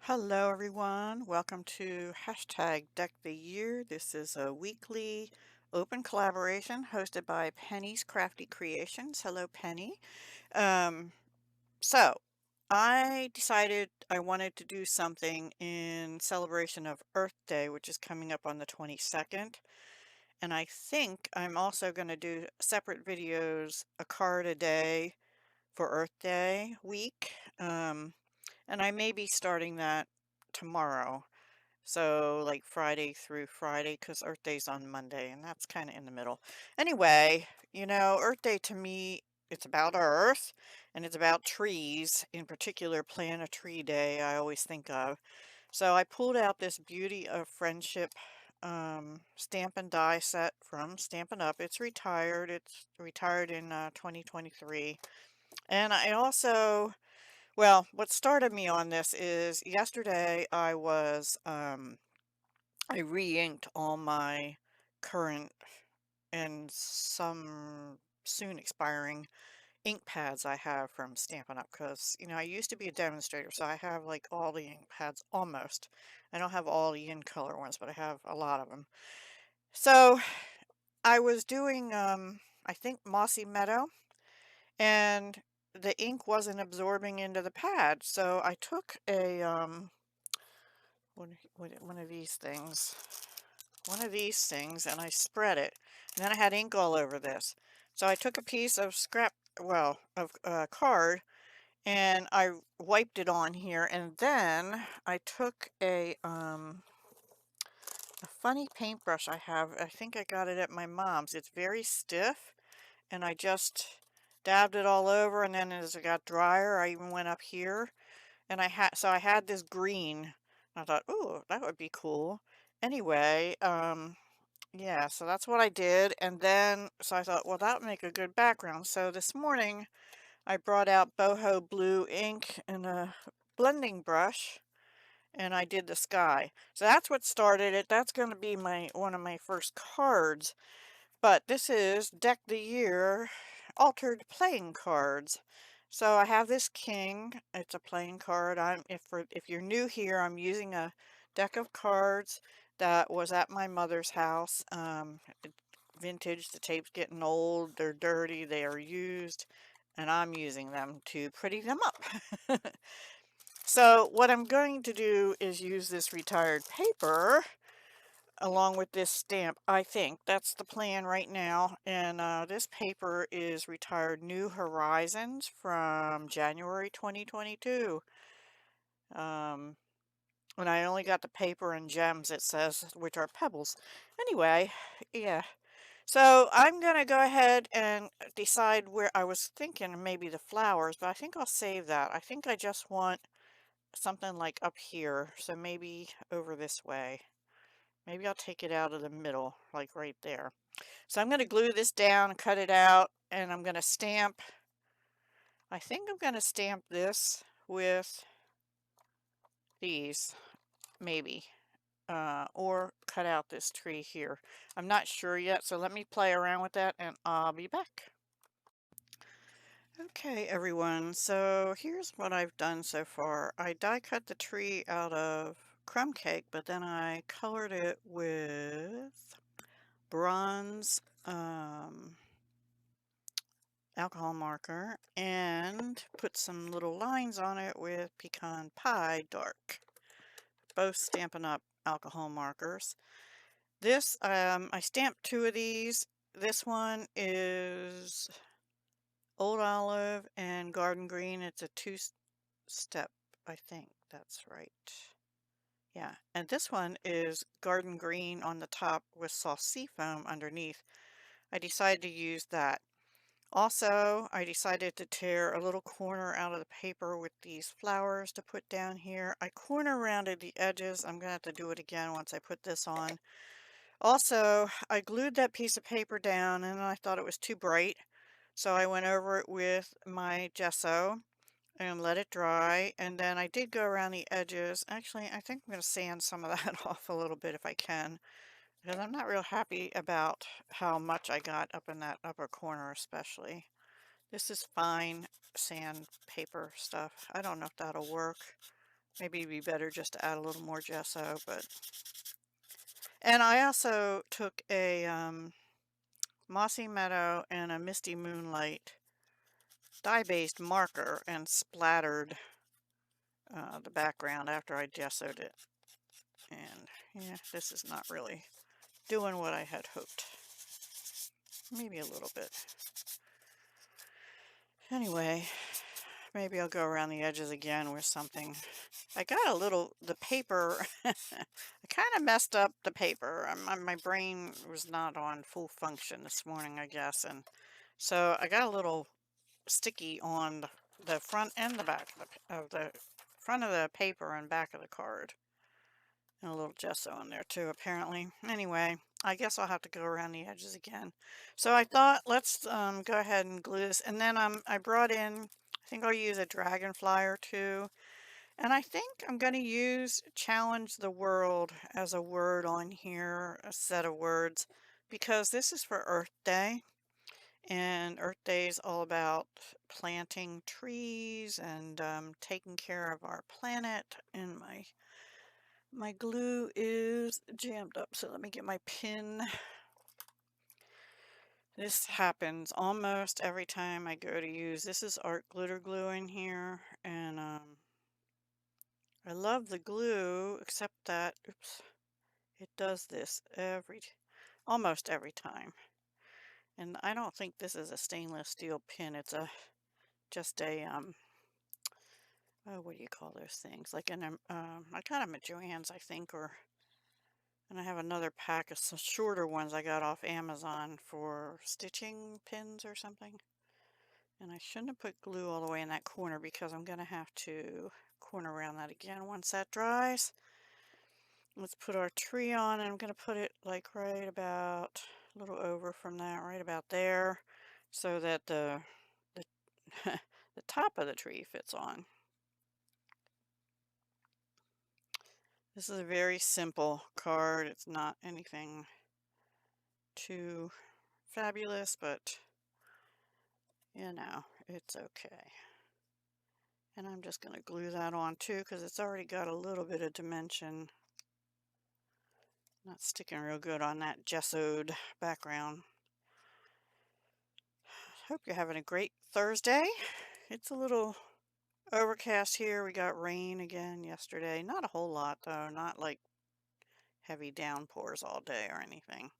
Hello everyone, welcome to hashtag Deck the Year. This is a weekly open collaboration hosted by Penny's Crafty Creations. Hello Penny. Um, so I decided I wanted to do something in celebration of Earth Day, which is coming up on the 22nd. And I think I'm also going to do separate videos, a card a day for Earth Day week. And I may be starting that tomorrow. So like Friday through Friday, because Earth Day's on Monday, and that's kind of in the middle. Anyway, Earth Day to me, it's about Earth, and it's about trees. In particular, Plant a Tree Day, I always think of. So I pulled out this Beauty of Friendship stamp and die set from Stampin' Up. It's retired. It's retired in 2023. And I also, well, what started me on this is yesterday I re-inked all my current and some soon expiring ink pads I have from Stampin' Up! Because, I used to be a demonstrator, so I have like all the ink pads almost. I don't have all the in color ones, but I have a lot of them. So I was doing, I think Mossy Meadow, and the ink wasn't absorbing into the pad. So I took a, one of these things. One of these things, and I spread it. And then I had ink all over this. So I took a piece of of card, and I wiped it on here, and then I took a funny paintbrush I have. I think I got it at my mom's. It's very stiff, and I just dabbed it all over, and then as it got drier, I even went up here, and I had this green. I thought, "Ooh, that would be cool." Anyway, yeah, so that's what I did, and then so I thought, well, that would make a good background. So this morning I brought out boho blue ink and a blending brush, and I did the sky. So that's what started it. That's going to be my one of my first cards. But this is Deck the Year altered playing cards. So I have this king. It's a playing card. If you're new here, I'm using a deck of cards that was at my mother's house. Vintage. The tape's getting old. They're dirty. They are used, and I'm using them to pretty them up. So what I'm going to do is use this retired paper along with this stamp. I think that's the plan right now. And this paper is retired New Horizons from January 2022. Um, and I only got the paper and gems, it says, which are pebbles. Anyway, yeah. So I'm going to go ahead and decide where I was thinking maybe the flowers, but I think I'll save that. I think I just want something like up here. So maybe over this way. Maybe I'll take it out of the middle, like right there. So I'm going to glue this down, cut it out, and I'm going to stamp. I think I'm going to stamp this with these, maybe. Or cut out this tree here. I'm not sure yet, so let me play around with that and I'll be back. Okay, everyone, so here's what I've done so far. I die cut the tree out of crumb cake, but then I colored it with bronze alcohol marker and put some little lines on it with pecan pie dark, both Stampin' Up! Alcohol markers. This, I stamped two of these. This one is Old Olive and Garden Green. It's a two-step, I think that's right. Yeah, and this one is Garden Green on the top with soft sea foam underneath. I decided to use that. Also, I decided to tear a little corner out of the paper with these flowers to put down here. I corner rounded the edges. I'm going to have to do it again once I put this on. Also, I glued that piece of paper down and I thought it was too bright. So I went over it with my gesso and let it dry. And then I did go around the edges. Actually, I think I'm going to sand some of that off a little bit if I can, because I'm not real happy about how much I got up in that upper corner especially. This is fine sandpaper stuff. I don't know if that'll work. maybe it'd be better just to add a little more gesso, but... And I also took a Mossy Meadow and a Misty Moonlight dye-based marker and splattered the background after I gessoed it. And yeah, this is not really doing what I had hoped. Maybe a little bit. Anyway, maybe I'll go around the edges again with something. I got a little, the paper, I kind of messed up the paper. My brain was not on full function this morning, I guess. And so I got a little sticky on the front and the back of the front of the paper and back of the card. And a little gesso in there too, apparently. Anyway, I guess I'll have to go around the edges again. So I thought, let's go ahead and glue this. And then I brought in, I think I'll use a dragonfly or two. And I think I'm going to use challenge the world as a word on here, a set of words, because this is for Earth Day. And Earth Day is all about planting trees and taking care of our planet. And my glue is jammed up, so let me get my pin. This happens almost every time I go to use. This is art glitter glue in here, and I love the glue, except that, oops, it does this almost every time. And I don't think this is a stainless steel pin. It's just a oh, what do you call those things? Like I got them at Joann's, I think, and I have another pack of some shorter ones I got off Amazon for stitching pins or something. And I shouldn't have put glue all the way in that corner because I'm going to have to corner around that again once that dries. Let's put our tree on, and I'm going to put it like right about, a little over from that, right about there, so that the the top of the tree fits on. This is a very simple card. It's not anything too fabulous, but you know, it's okay. And I'm just going to glue that on too because it's already got a little bit of dimension. Not sticking real good on that gessoed background. Hope you're having a great Thursday. It's a little overcast here. We got rain again yesterday. Not a whole lot though, not like heavy downpours all day or anything.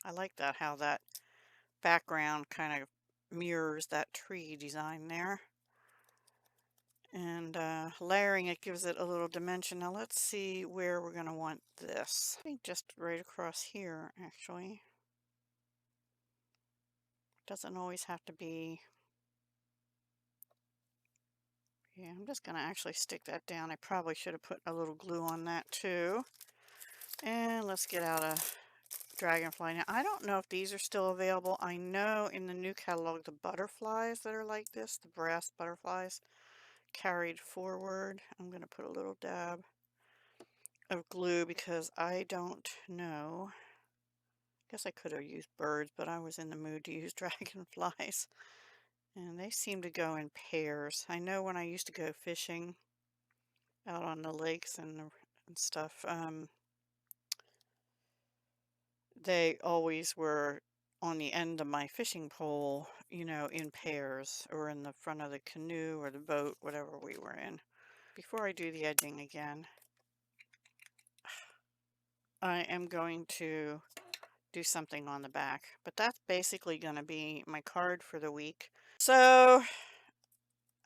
I like that, how that background kind of mirrors that tree design there. And layering it gives it a little dimension. Now let's see where we're going to want this. I think just right across here, actually. Doesn't always have to be. Yeah, I'm just going to actually stick that down. I probably should have put a little glue on that too. And let's get out a dragonfly. Now, I don't know if these are still available. I know in the new catalog, the butterflies that are like this, the brass butterflies, carried forward. I'm going to put a little dab of glue because I don't know. I guess I could have used birds, but I was in the mood to use dragonflies. And they seem to go in pairs. I know when I used to go fishing out on the lakes and stuff, they always were on the end of my fishing pole, you know, in pairs, or in the front of the canoe or the boat, whatever we were in. Before I do the edging again, I am going to do something on the back, but that's basically going to be my card for the week. So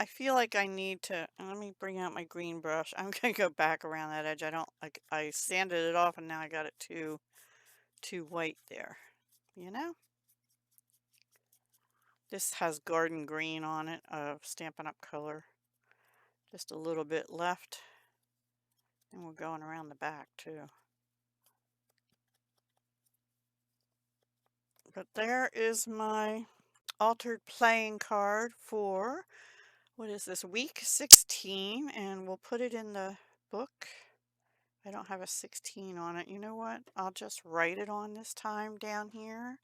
I feel like I need to, let me bring out my green brush. I'm going to go back around that edge. I sanded it off and now I got it too white there, you know? This has garden green on it, Stampin' Up! Color. Just a little bit left. And we're going around the back too. But there is my altered playing card for, what is this, week 16, and we'll put it in the book. I don't have a 16 on it. You know what? I'll just write it on this time down here.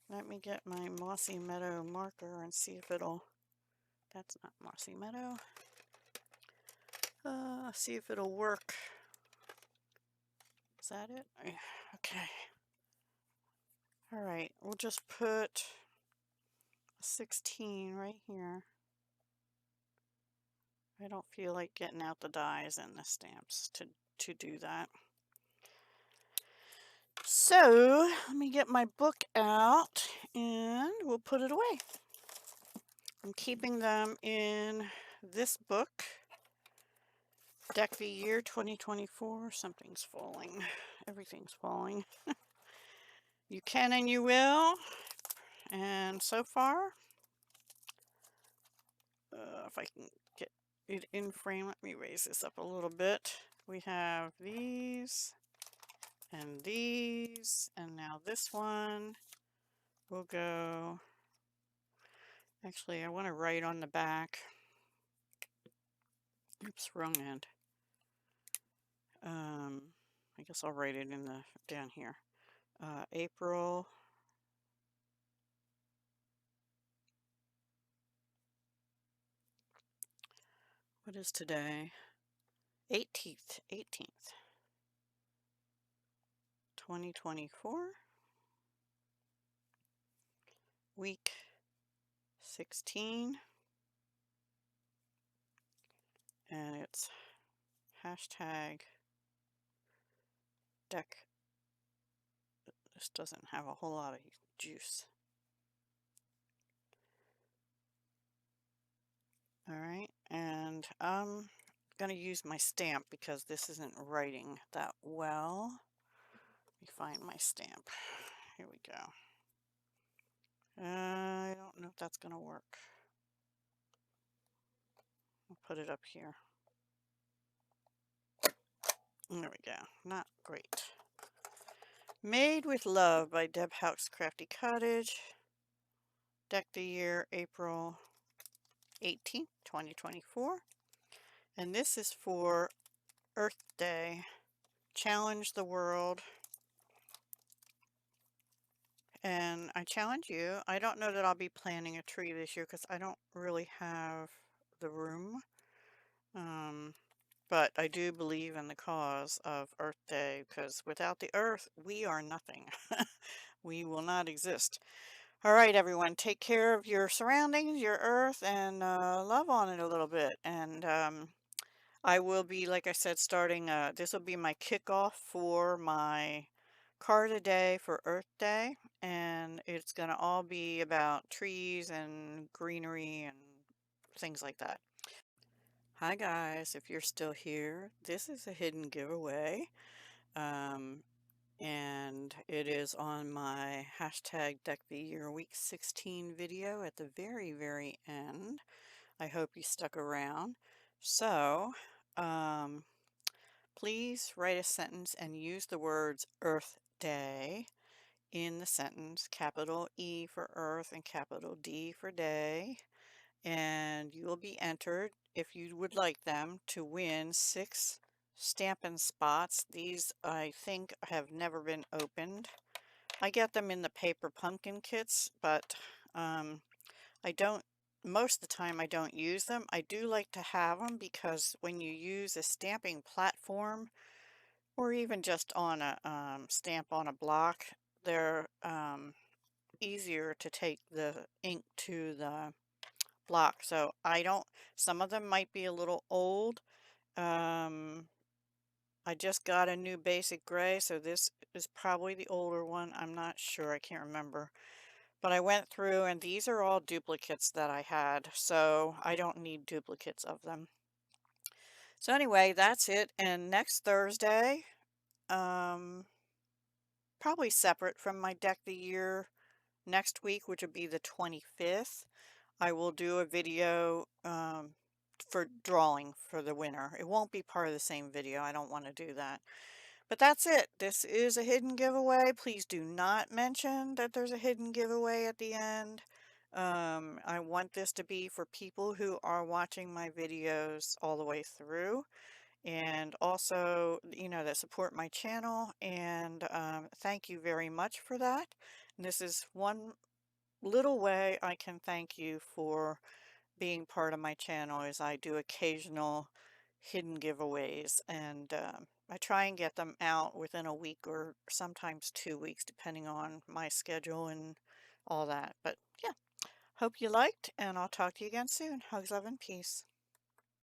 Let me get my Mossy Meadow marker and see if it'll, that's not Mossy Meadow. See if it'll work. Is that it? Yeah, okay. All right, we'll just put a 16 right here. I don't feel like getting out the dies and the stamps to do that. So let me get my book out and we'll put it away. I'm keeping them in this book, Deck the Year 2024. Something's falling. Everything's falling. You can and you will. And so far, if I can get it in frame, let me raise this up a little bit. We have these and these, and now this one will go. Actually, I want to write on the back. Oops, wrong end. I guess I'll write it in the down here. April. What is today? 18th, 2024. Week 16. And it's hashtag deck. This doesn't have a whole lot of juice. All right, and I'm gonna use my stamp because this isn't writing that well. Let me find my stamp. Here we go. I don't know if that's gonna work. I'll put it up here. There we go. Not great. Made with Love by Deb Houck's Crafty Cottage. Deck the Year, April 18th, 2024. And this is for Earth Day. Challenge the world. And I challenge you. I don't know that I'll be planting a tree this year because I don't really have the room. But I do believe in the cause of Earth Day because without the earth, we are nothing. We will not exist. All right, everyone, take care of your surroundings, your earth, and love on it a little bit. And I will be, like I said, starting, this will be my kickoff for my card a day for Earth Day. And it's going to all be about trees and greenery and things like that. Hi guys, if you're still here, this is a hidden giveaway. And it is on my hashtag Deck the Year Week 16 video at the very, very end. I hope you stuck around. So, please write a sentence and use the words Earth Day in the sentence, capital E for Earth and capital D for Day. And you will be entered, if you would like them, to win 6 Stampin' Spots. These, I think, have never been opened. I get them in the paper pumpkin kits, but I don't, most of the time I don't use them. I do like to have them because when you use a stamping platform, or even just on a stamp on a block, they're easier to take the ink to the block. So I don't, some of them might be a little old. I just got a new basic gray, so this is probably the older one. I'm not sure, I can't remember. But I went through and these are all duplicates that I had, so I don't need duplicates of them. So anyway, that's it. And next Thursday, probably separate from my Deck the Year next week, which would be the 25th, I will do a video for drawing for the winner. It won't be part of the same video. I don't want to do that. But that's it. This is a hidden giveaway. Please do not mention that there's a hidden giveaway at the end. I want this to be for people who are watching my videos all the way through, and also, you know, that support my channel, and thank you very much for that. And this is one little way I can thank you for being part of my channel, is I do occasional hidden giveaways, and I try and get them out within a week or sometimes 2 weeks, depending on my schedule and all that. But yeah, hope you liked, and I'll talk to you again soon. Hugs, love, and peace.